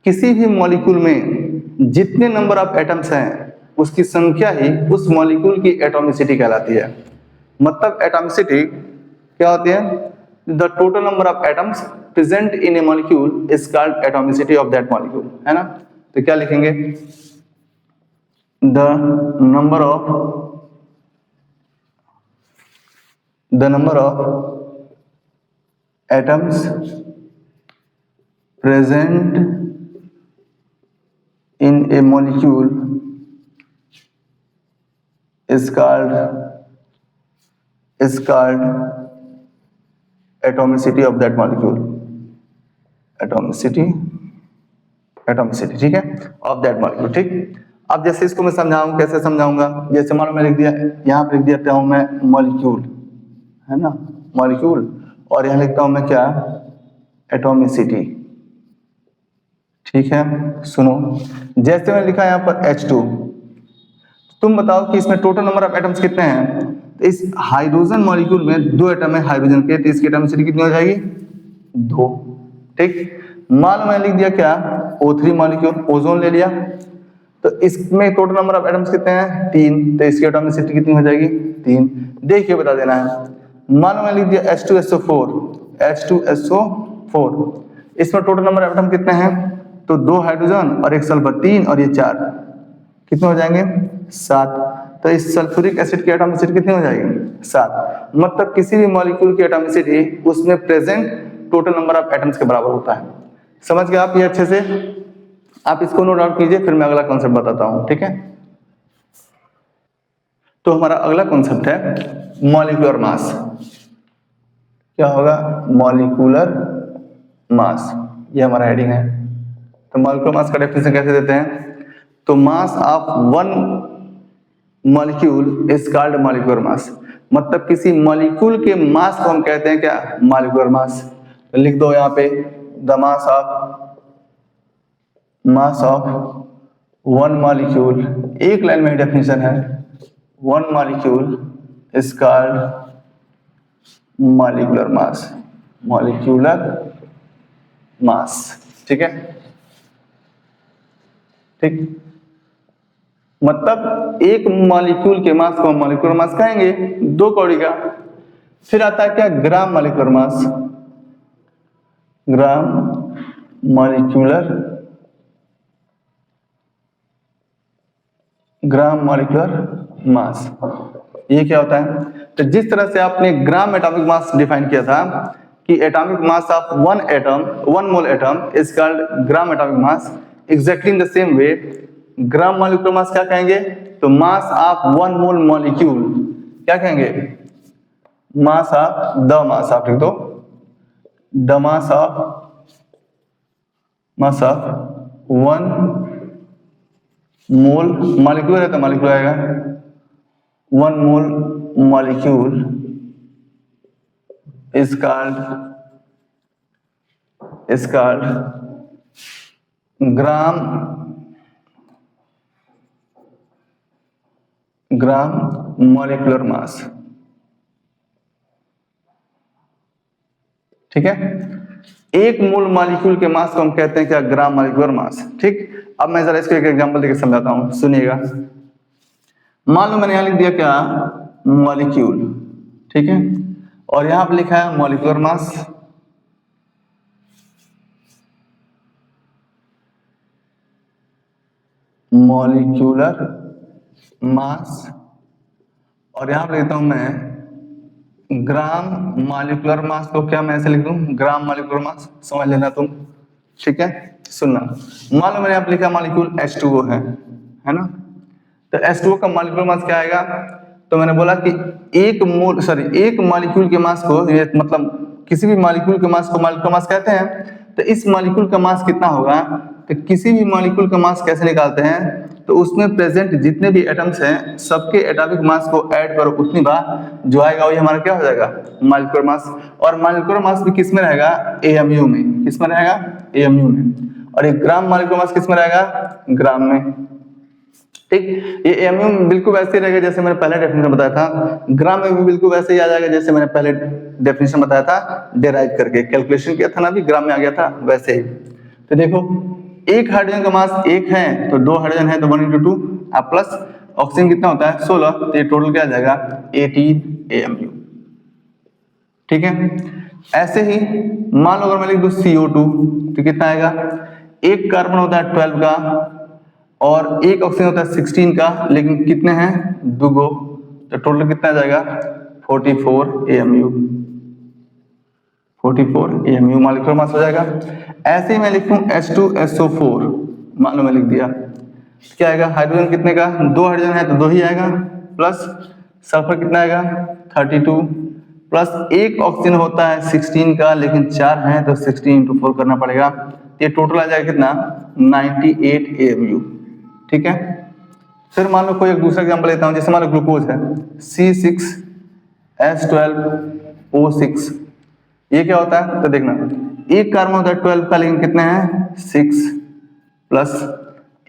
किसी भी मॉलिक्यूल में जितने नंबर ऑफ एटम्स हैं उसकी संख्या ही उस मॉलिक्यूल की एटॉमिसिटी कहलाती है। मतलब एटॉमिसिटी क्या होती है? The total number of atoms present in a molecule is called atomicity of that molecule, है ना। तो क्या लिखेंगे? The number of atoms present in a molecule is called atomicity of that molecule, atomicity, ठीक है, of that molecule, ठीक। अब जैसे इसको मैं समझाऊं, कैसे समझाऊंगा? जैसे मान लो मैं लिख दिया, यहाँ पे लिख देता हूं मैं मॉलिक्यूल, है ना, मॉलिक्यूल, और यहाँ लिखता हूं मैं क्या? एटॉमिसिटी, ठीक है। सुनो, जैसे मैंने लिखा यहाँ पर H2, तुम बताओ कि इसमें टोटल नंबर ऑफ एटम्स कितने हैं? तो इस हाइड्रोजन मॉलिक्यूल में 2 एटम है हाइड्रोजन के, तो इसकी एटॉमिसिटी कितनी हो जाएगी 2। ठीक, मान लो मैंने लिख दिया क्या O3 मॉलिक्यूल, ओजोन ले लिया, तो इसमें टोटल नंबर ऑफ एटम्स कितने हैं 3, तो इसकी एटॉमिसिटी कितनी हो जाएगी 3। देखिए बता देना है। मान लो मैंने लिख दिया H2SO4, इसमें टोटल नंबर ऑफ एटम कितने हैं, तो 2 हाइड्रोजन और 1 सल्फर, 3 और ये 4, कितने हो जाएंगे 7। तो इस सल्फ्यूरिक एसिड की एटॉमिसिटी कितनी हो जाएगी 7। मतलब किसी भी मॉलिक्यूल की एटॉमिसिटी उसमें present total number of atoms के बराबर होता है। समझ गए आप ये अच्छे से? आप इसको नोट आउट कीजिए, फिर मैं अगला कॉन्सेप्ट बताता हूं, ठीक है। तो हमारा अगला कॉन्सेप्ट है मॉलिक्यूलर मास। क्या होगा मॉलिक्यूलर मास, ये हमारा हेडिंग है। तो मॉलिक्यूलर मास का डेफिनेशन कैसे देते हैं, तो मास of one molecule is called molecular mass. मतलब किसी मॉलिक्यूल के मास को हम कहते हैं क्या मॉलिक्यूलर मास। तो लिख दो यहाँ पे the mass of one molecule, एक लाइन में डेफिनेशन है, one molecule is called molecular mass, molecular mass. ठीक है, ठीक, मतलब एक मॉलिक्यूल के मास को हम मॉलिक्यूलर मास कहेंगे 2 कौड़ी का। फिर आता है क्या gram molecular mass, gram molecular mass. ये क्या होता है, तो जिस तरह से आपने ग्राम एटॉमिक मास डिफाइन किया था कि atomic mass of one mole atom is called gram atomic mass, exactly in the same way gram molecular mass क्या कहेंगे, तो मास ऑफ वन मोल मॉलिक्यूल क्या कहेंगे, मास ऑफ द मास, आप लिख दो the mass of one mole molecule है तो मॉलिक्यूल आएगा, one mole molecule is called gram molecular mass. ठीक है, एक मोल मॉलिक्यूल के मास को हम कहते हैं क्या ग्राम मॉलिक्यूलर मास। ठीक, अब मैं जरा इसको एक एग्जांपल देकर समझाता हूं, सुनिएगा। मान लो मैंने यहां लिख दिया क्या मॉलिक्यूल, ठीक है, और यहां पर लिखा है मॉलिक्यूलर मास। मॉलिक्यूलर मास, और यहां पर लिखता हूं मैं ग्राम मॉलिक्यूलर मास को, क्या मैं ऐसे लिख दूं ग्राम मॉलिक्यूलर मास, समझ लेना तुम। ठीक है, सुनना, मान लो मैंने यहाँ पे लिखा मॉलिक्यूल H2O है ना, तो H2O का मॉलिक्यूलर मास क्या आएगा, तो मैंने बोला कि एक मॉलिक्यूल के मास को, ये मतलब किसी भी मॉलिक्यूल के मास को मॉलिक्यूलर मास कहते हैं। तो इस मॉलिक्यूल का मास कितना होगा, तो किसी भी मॉलिक्यूल का मास कैसे निकालते हैं, तो उसमें प्रेजेंट जितने भी एटम्स हैं सबके एटॉमिक मास को ऐड करो, उतनी बार जो आएगा वही हमारा क्या हो जाएगा मॉलिक्यूलर मास। और मॉलिक्यूलर मास भी किस में रहेगा, AMU में। किस में रहेगा, AMU में। और एक ग्राम मॉलिक्यूलर मास किस में रहेगा, ग्राम में। ठीक, ये AMU में बिल्कुल वैसे ही रहेगा जैसे मैंने पहले डेफिनेशन बताया था, ग्राम में भी बिल्कुल वैसे ही आ जाएगा जैसे मैंने पहले डेफिनेशन बताया था, डिराइव करके कैलकुलेशन किया था ना, भी ग्राम में आ गया था वैसे ही। तो देखो, एक हाइड्रोजन का मास 1 है तो 2 हाइड्रोजन है तो 1 × 2 प्लस ऑक्सीजन कितना होता है 16, तो ये टोटल क्या आ जाएगा 18 AMU। ठीक है, ऐसे ही मान लो अगर मैं लिख दूं CO2, तो कितना आएगा, एक कार्बन होता है 12 का और एक ऑक्सीजन होता है 16 का, लेकिन कितने हैं 2 गो, तो टोटल कितना आ जाएगा 44 AMU। 44 AMU मॉलिक्यूलर मास हो जाएगा। ऐसे ही मैं लिखूं H2SO4, मान लो मैं लिख दिया, क्या आएगा, हाइड्रोजन कितने का 2 हाइड्रोजन है तो 2 ही आएगा, प्लस सल्फर कितना आएगा 32, प्लस एक ऑक्सीजन होता है 16 का, लेकिन 4 हैं तो 16 × 4 करना पड़ेगा, ये टोटल आ जाएगा कितना 98 AMU। ठीक है, फिर मान लो कोई एक दूसरा एग्जांपल लेता हूं, जैसे मान लो ग्लूकोज है C6H12O6, ये क्या होता है, तो देखना एक कार्बन होता है 12 का, लेकिन कितने हैं 6, प्लस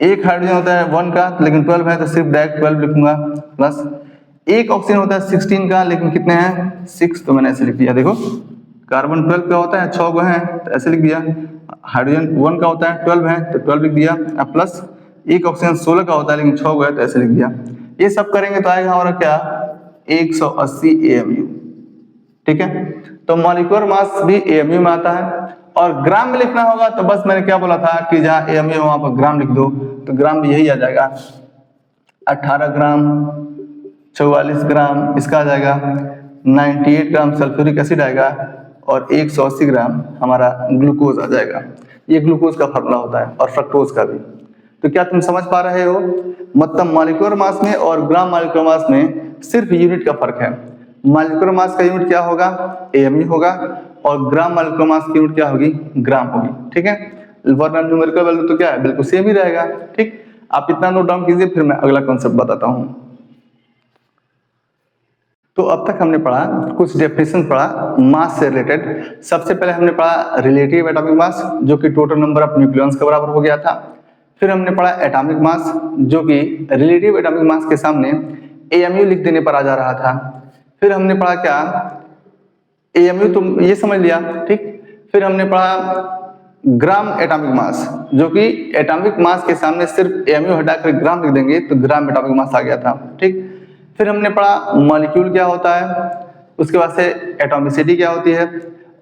एक हाइड्रोजन होता है 1 का, लेकिन 12 है तो सिर्फ डायरेक्ट 12 लिखूंगा, प्लस एक ऑक्सीजन होता है 16 का, लेकिन कितने हैं 6, तो मैंने ऐसे लिख दिया। देखो कार्बन 12 का होता है 6 गो है तो ऐसे लिख दिया। हाइड्रोजन 1 का होता है 12 है तो 12 लिख दिया। अब प्लस एक ऑक्सीजन 16 का होता है लेकिन 6 गो है तो ऐसे लिख दिया। ये सब करेंगे तो आएगा हमारा क्या 180 AMU। ठीक है, तो मॉलिक्यूलर मास भी AMU में आता है। और ग्राम में लिखना होगा तो बस मैंने क्या बोला था कि जहां AMU वहां पर ग्राम लिख दो, तो ग्राम भी यही आ जाएगा 18 ग्राम, 44 ग्राम इसका आ जाएगा, 98 ग्राम सल्फ्यूरिक एसिड आएगा और 180 ग्राम हमारा ग्लूकोज आ जाएगा। ये ग्लूकोज का फॉर्मूला होता है और फ्रक्टोज का भी। तो क्या तुम समझ पा रहे हो? मतलब मॉलिक्यूलर मास में और ग्राम मॉलिक्यूलर मास में सिर्फ यूनिट का फर्क है। मॉलिक्यूलर मास का यूनिट क्या होगा AMU होगा और ग्राम मॉलिक्यूलर मास की यूनिट क्या होगी ग्राम होगी। ठीक है, वरना न्यूमेरिकल वैल्यू तो क्या है बिल्कुल सेम ही रहेगा। ठीक, आप इतना नोट डाउन कीजिए, फिर मैं अगला कॉन्सेप्ट बताता हूं। तो अब तक हमने पढ़ा कुछ डेफिनेशन पढ़ा मास से रिलेटेड। सबसे पहले हमने पढ़ा रिलेटिव एटॉमिक मास जो कि टोटल नंबर ऑफ न्यूक्लियॉन्स के बराबर हो गया था। फिर हमने पढ़ा एटॉमिक मास जो कि रिलेटिव एटॉमिक मास के सामने AMU लिख देने पर आ जा रहा था। फिर हमने पढ़ा क्या AMU तुम ये समझ लिया। ठीक, फिर हमने पढ़ा ग्राम एटॉमिक मास जो कि एटॉमिक मास के सामने सिर्फ AMU हटाकर ग्राम लिख देंगे तो ग्राम एटॉमिक मास आ गया था। ठीक, फिर हमने पढ़ा मॉलिक्यूल क्या होता है, उसके बाद से एटॉमिसिटी क्या होती है,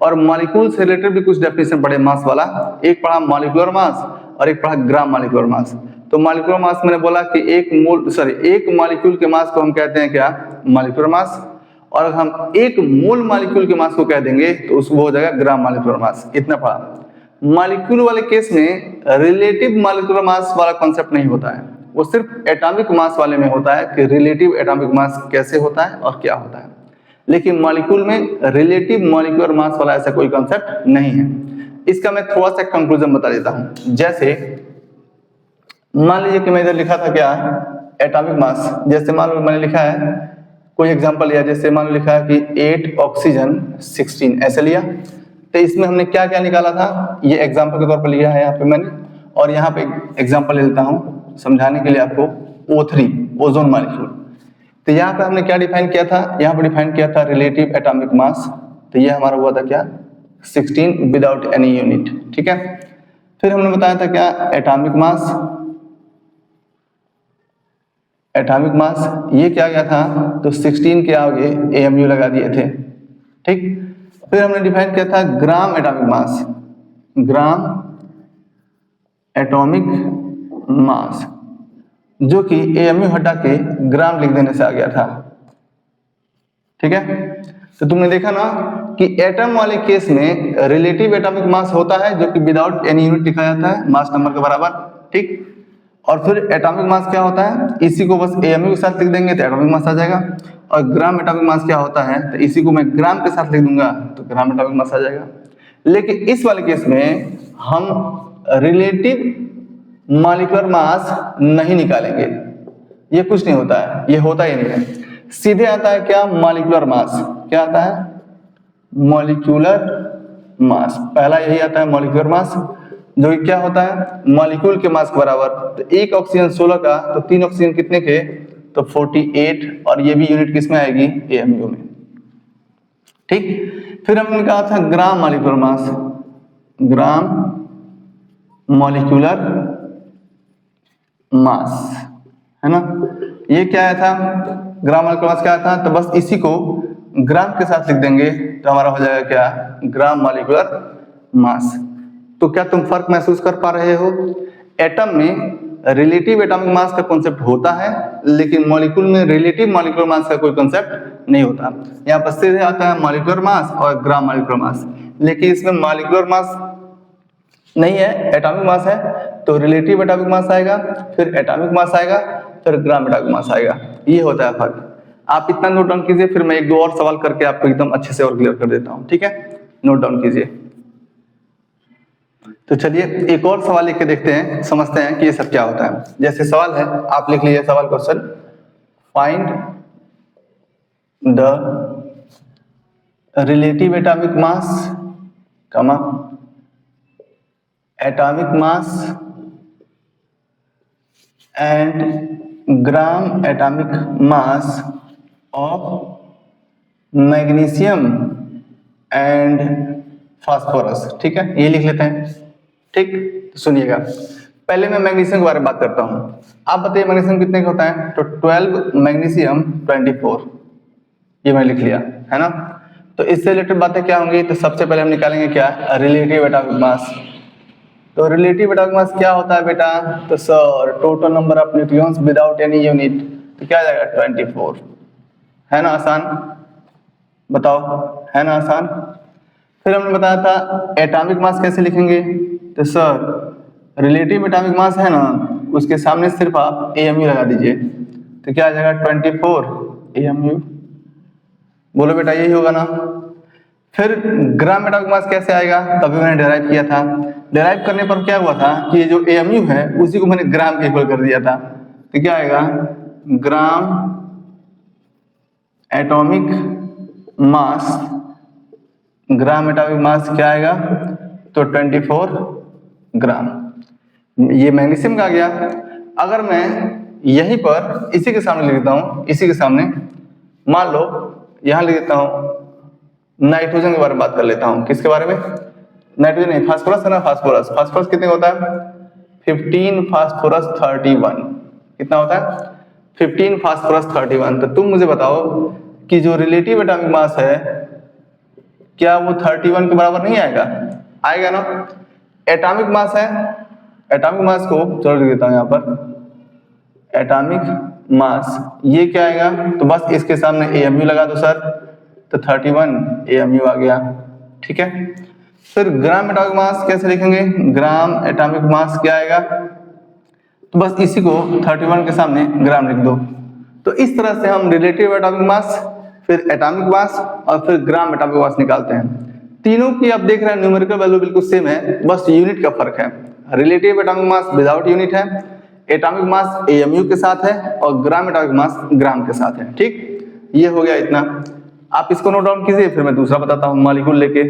और मॉलिक्यूल से रिलेटेड भी कुछ डेफिनेशन पढ़े मास वाला। एक पढ़ा मॉलिक्यूलर मास और एक पढ़ा ग्राम मॉलिक्यूलर मास। तो मॉलिक्यूलर मास मैंने बोला कि एक मॉलिक्यूल के मास को हम कहते हैं क्या मॉलिक्यूलर मास, और अगर हम एक मोल मॉलिक्यूल के मास को कह देंगे तो उसको हो जाएगा ग्राम मॉलिक्यूलर मास। इतना पढ़ा। मॉलिक्यूल वाले केस में रिलेटिव मॉलिक्यूलर मास वाला कॉन्सेप्ट नहीं होता है, वो सिर्फ एटॉमिक मास वाले में होता है कि रिलेटिव एटॉमिक मास कैसे होता है और क्या होता है। लेकिन मॉलिक्यूल में रिलेटिव मॉलिक्यूलर मास वाला ऐसा कोई कॉन्सेप्ट नहीं है। इसका मैं थोड़ा सा कंक्लूजन बता देता हूं। जैसे मान लीजिए कि मैं इधर लिखा था क्या एटॉमिक मास, जैसे मान लो मैंने लिखा है कोई एग्जांपल लिया, जैसे मान लो लिखा है कि 8 ऑक्सीजन 16 ऐसे लिया। तो इसमें हमने क्या क्या निकाला था, ये एग्जांपल के तौर पर लिया है यहाँ पे मैंने, और यहाँ पे एग्जांपल ले लेता हूँ समझाने के लिए आपको। O3 ozone molecule. तो यहाँ पे हमने क्या डिफाइन किया था, यहाँ पे डिफाइन किया था रिलेटिव एटॉमिक मास। तो ये हमारा हुआ था क्या 16 विदाउट एनी यूनिट। ठीक है, फिर हमने बताया था क्या एटॉमिक मास। एटॉमिक मास ये क्या गया था तो 16 के आगे AMU लगा दिए थे। ठीक, फिर हमने डिफाइन किया था ग्राम एटॉमिक मास। ग्राम एटॉमिक मास जो कि AMU हटा के ग्राम लिख देने से आ गया था। ठीक है, तो तुमने देखा ना कि एटम वाले केस में रिलेटिव एटॉमिक मास होता है जो कि विदाउट एनी यूनिट लिखा जाता है मास नंबर के बराबर। ठीक, और फिर एटॉमिक मास क्या होता है, इसी को बस AMU के साथ लिख देंगे तो एटॉमिक मास आ जाएगा। और ग्राम एटॉमिक मास क्या होता है, तो इसी को मैं ग्राम के साथ लिख दूंगा तो ग्राम एटॉमिक मास आ जाएगा। लेकिन इस वाले केस में हम रिलेटिव मॉलिक्यूलर मास नहीं निकालेंगे, ये कुछ नहीं होता है, ये होता ही नहीं है। सीधे आता है क्या मॉलिक्यूलर मास। क्या आता है मॉलिक्यूलर मास, पहला यही आता है मॉलिक्यूलर मास जो कि क्या होता है मॉलिक्यूल के मास के बराबर। तो एक ऑक्सीजन 16 का तो 3 ऑक्सीजन कितने के तो 48, और ये भी यूनिट किस में आएगी AMU में। ठीक, फिर हमने कहा था gram molecular mass. Gram molecular mass है ना, ये क्या आया था ग्राम मॉलिक्यूलर मास क्या आया था, तो बस इसी को ग्राम के साथ लिख देंगे तो हमारा हो जाएगा क्या ग्राम मॉलिक्यूलर मास। तो क्या तुम फर्क महसूस कर पा रहे हो? एटम में रिलेटिव एटॉमिक मास का कॉन्सेप्ट होता है लेकिन मॉलिक्यूल में रिलेटिव मॉलिक्यूलर मास का कोई कॉन्सेप्ट नहीं होता। यहाँ पर सीधे आता है मॉलिक्यूलर मास और ग्राम मॉलिक्यूलर मास, लेकिन इसमें मॉलिक्यूलर मास नहीं है एटॉमिक मास है, तो रिलेटिव एटॉमिक मास आएगा, फिर एटॉमिक मास आएगा, फिर ग्राम एटॉमिक मास आएगा। ये होता है फर्क। आप इतना नोट डाउन कीजिए, फिर मैं एक दो और सवाल करके आपको एकदम अच्छे से और क्लियर कर देता हूँ। ठीक है, नोट डाउन कीजिए। तो चलिए एक और सवाल लिख के देखते हैं, समझते हैं कि ये सब क्या होता है। जैसे सवाल है, आप लिख लीजिए सवाल question, find the relative atomic mass comma atomic mass and gram atomic mass of magnesium and phosphorus. ठीक है, ये लिख लेते हैं। ठीक, तो सुनिएगा, पहले मैं मैग्नीशियम के बारे में बात करता हूँ। आप बताइए मैग्नीशियम कितने का होता है? तो 12 मैग्नीशियम 24, ये मैंने लिख लिया है ना। तो इससे रिलेटेड बातें क्या होंगी? तो सबसे पहले हम निकालेंगे क्या, रिलेटिव एटॉमिक मास। तो रिलेटिव एटॉमिक मास क्या होता है बेटा? तो sir total number of nucleons without any unit, तो क्या आ जाएगा 24, है ना आसान? बताओ, है ना आसान? फिर हमने बताया था एटॉमिक मास कैसे लिखेंगे? तो सर रिलेटिव एटॉमिक मास है ना, उसके सामने सिर्फ आप AMU लगा दीजिए, तो क्या आ जाएगा 24 AMU। बोलो बेटा, यही होगा ना। फिर ग्राम एटॉमिक मास कैसे आएगा? तभी मैंने डिराइव किया था। डिराइव करने पर क्या हुआ था कि ये जो AMU है उसी को मैंने ग्राम के इक्वल कर दिया था, तो क्या आएगा ग्राम एटॉमिक मास। ग्राम एटॉमिक मास क्या आएगा? तो 24 ग्राम। ये मैग्नीशियम का आ गया। अगर मैं यहीं पर इसी के सामने लिख देता हूं, इसी के सामने मान लो यहां लिख देता हूं नाइट्रोजन के बारे में बात कर लेता हूं। किसके बारे में? नाइट्रोजन नहीं, फास्फोरस है ना। फास्फोरस, फास्फोरस कितने का होता है? 15 फास्फोरस 31। कितना होता है? 15 फास्फोरस 31। तो तुम मुझे बताओ कि जो रिलेटिव एटॉमिक मास है क्या वो 31 के बराबर नहीं आएगा? आएगा ना। एटॉमिक मास है, एटॉमिक मास को चलो लिख देता हूं यहां पर, एटॉमिक मास ये क्या आएगा? तो बस इसके सामने AMU लगा दो सर, तो 31 AMU आ गया। ठीक है, फिर ग्राम एटॉमिक मास कैसे लिखेंगे? ग्राम एटॉमिक मास क्या आएगा? तो बस इसी को 31 के सामने ग्राम लिख दो। तो इस तरह से हम रिलेटिव एटॉमिक मास, फिर एटॉमिक मास और फिर ग्राम एटॉमिक मास निकालते हैं। तीनों की आप देख रहे हैं न्यूमेरिकल वैल्यू बिल्कुल सेम है, बस यूनिट का फर्क है। रिलेटिव एटॉमिक मास विदाउट यूनिट है, एटॉमिक मास AMU के साथ है और ग्राम एटॉमिक मास ग्राम के साथ है। ठीक, ये हो गया इतना। आप इसको नोट डाउन कीजिए, फिर मैं दूसरा बताता हूं मॉलिक्यूल लेके।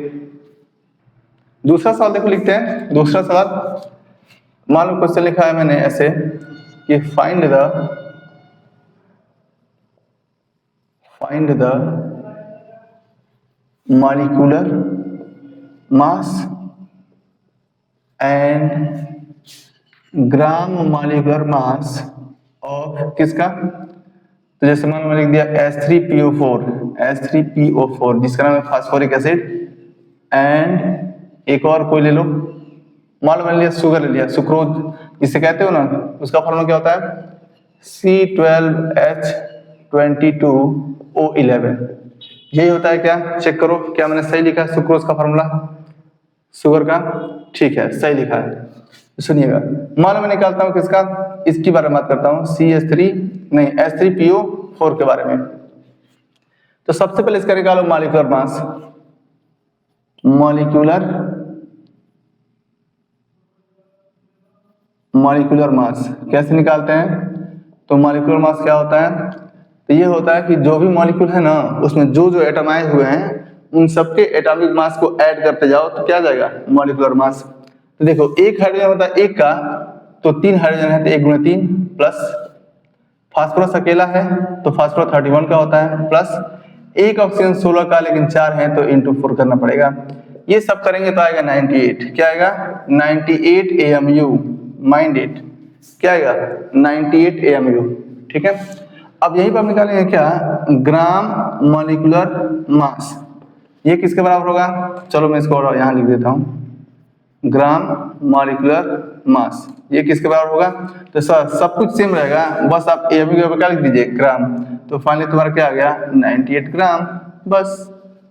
दूसरा सवाल देखो, लिखते हैं दूसरा सवाल। मान लो क्वेश्चन लिखा है मैंने ऐसे कि find the molecular mass and gram molecular mass of किसका? तो जैसे मान लो मैंने लिख दिया H3PO4 जिसका नाम है फास्फोरिक एसिड, एंड एक और कोई ले लो, मान लो मैंने लिया शुगर ले लिया, सुक्रोज जिसे कहते हो ना, उसका फॉर्मूला क्या होता है? C12H22O11। यही होता है क्या? चेक करो क्या मैंने सही लिखा है सुक्रोज का फॉर्मूला, शुगर का? ठीक है, सही लिखा है। सुनिएगा, मान लो मैं निकालता हूं किसका, इसकी बारे में बात करता हूं, H3PO4 के बारे में। तो सबसे पहले इसका निकालो मॉलिक्यूलर मास। मॉलिक्यूलर मास कैसे निकालते हैं? तो मॉलिक्यूलर मास क्या होता है? तो ये होता है कि जो भी मॉलिक्यूल है ना उसमें जो जो एटमाइज हुए हैं उन सबके एटॉमिक मास को ऐड करते जाओ तो क्या जाएगा? Molecular mass. तो देखो एक हाइड्रोजन होता है एक का, तो 3 हाइड्रोजन है तो 1 × 3 प्लस फास्फोरस अकेला है तो फास्फोरस 31 का होता है, प्लस एक ऑक्सीजन 16 का लेकिन 4 है तो × 4 करना पड़ेगा। ये सब करेंगे तो आएगा 98। क्या आएगा? 98 AMU। माइंड इट, क्या आएगा? 98 AMU। ठीक है, अब यही पर निकालेंगे क्या? Gram molecular mass. ये किसके बराबर होगा? चलो मैं इसको यहां लिख देता हूं, ग्राम मॉलिक्यूलर मास। ये किसके बराबर होगा? तो सर सब कुछ सेम रहेगा, बस आप AMU के ऊपर क्या लिख दीजिए? ग्राम। तो फाइनली तुम्हारा क्या आ गया? 98 ग्राम। बस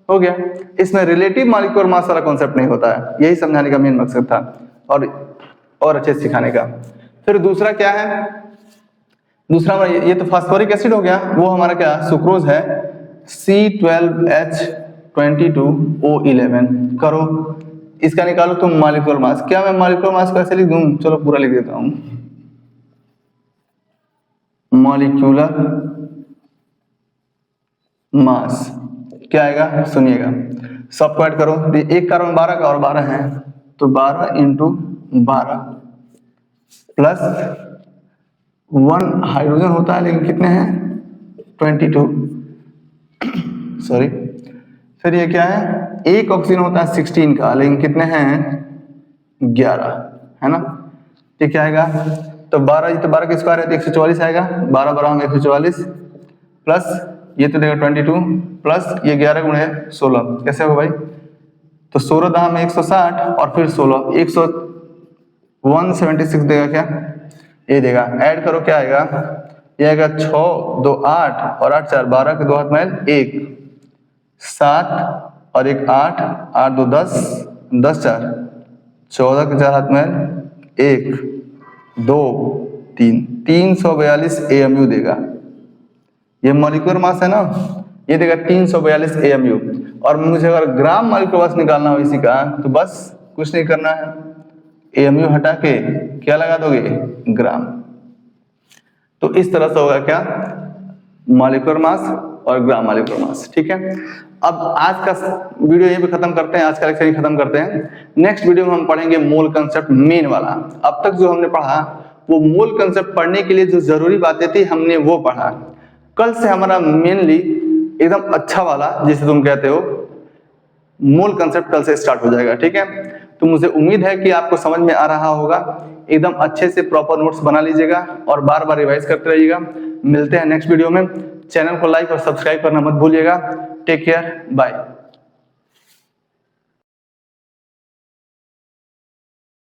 हो गया। इसमें रिलेटिव मॉलिक्यूलर मास वाला कॉन्सेप्ट नहीं होता है, यही समझाने का मेन मकसद था और अच्छे से सिखाने का। फिर दूसरा क्या है? दूसरा ये तो फास्फोरिक एसिड हो गया, वो हमारा क्या? सुक्रोज है, C12H22O11। करो इसका निकालो तुम मॉलिक्यूलर मास। क्या मैं मॉलिक्यूलर मास कैसे लिख दूं? चलो पूरा लिख देता हूं, मॉलिक्यूलर मास क्या आएगा? सुनिएगा, सबको ऐड करो। एक कार्बन 12 का और 12 है तो 12 × 12 प्लस 1 हाइड्रोजन होता है लेकिन कितने हैं? 22 सॉरी, फिर ये क्या है, एक ऑक्सीजन होता है 16 का, लेकिन कितने हैं 11, है ना। ये क्या आएगा, तो 12, ये तो 12 का स्क्वायर है तो 144 आएगा, 12 12 में 144 प्लस ये तो देगा 22 प्लस ये 11 गुणे 16, कैसे होगा भाई, तो 16 दाम में 160 और फिर 16 176 देगा क्या, ये देगा, ऐड करो क्या आएगा, ये आएगा 6 2 8 और 8 4 12 के 2 हाथ में 1 7 और 1 8 8 2 10 10 4 14 के 4 हाथ में 1 2 3 342 AMU देगा। ये मॉलिक्यूलर मास है ना, ये देगा 342 AMU। और मुझे अगर ग्राम मॉलिक्यूलर मास निकालना हो इसी का तो बस कुछ नहीं करना है, AMU हटा के क्या लगा दोगे, ग्राम। तो इस तरह से होगा क्या, मॉलिक्यूलर मास और ग्राम मॉलिक्यूलर मास। ठीक है, अब आज का वीडियो यहीं पे खत्म करते हैं, आज का लेक्चर यहीं खत्म करते हैं। नेक्स्ट वीडियो में हम पढ़ेंगे मोल कंसेप्ट मेन वाला। अब तक जो हमने पढ़ा वो मोल कंसेप्ट पढ़ने के लिए जो जरूरी बातें थी हमने वो पढ़ा। कल से हमारा मेनली एकदम अच्छा वाला, जिसे तुम कहते हो मोल कंसेप्ट, कल से स्टार्ट हो जाएगा। ठीक है, तो मुझे उम्मीद है कि आपको समझ में आ रहा होगा। एकदम अच्छे से प्रॉपर नोट्स बना लीजिएगा और बार बार रिवाइज करते रहिएगा। मिलते हैं नेक्स्ट वीडियो में। चैनल को लाइक और सब्सक्राइब करना मत भूलिएगा। Take care, bye.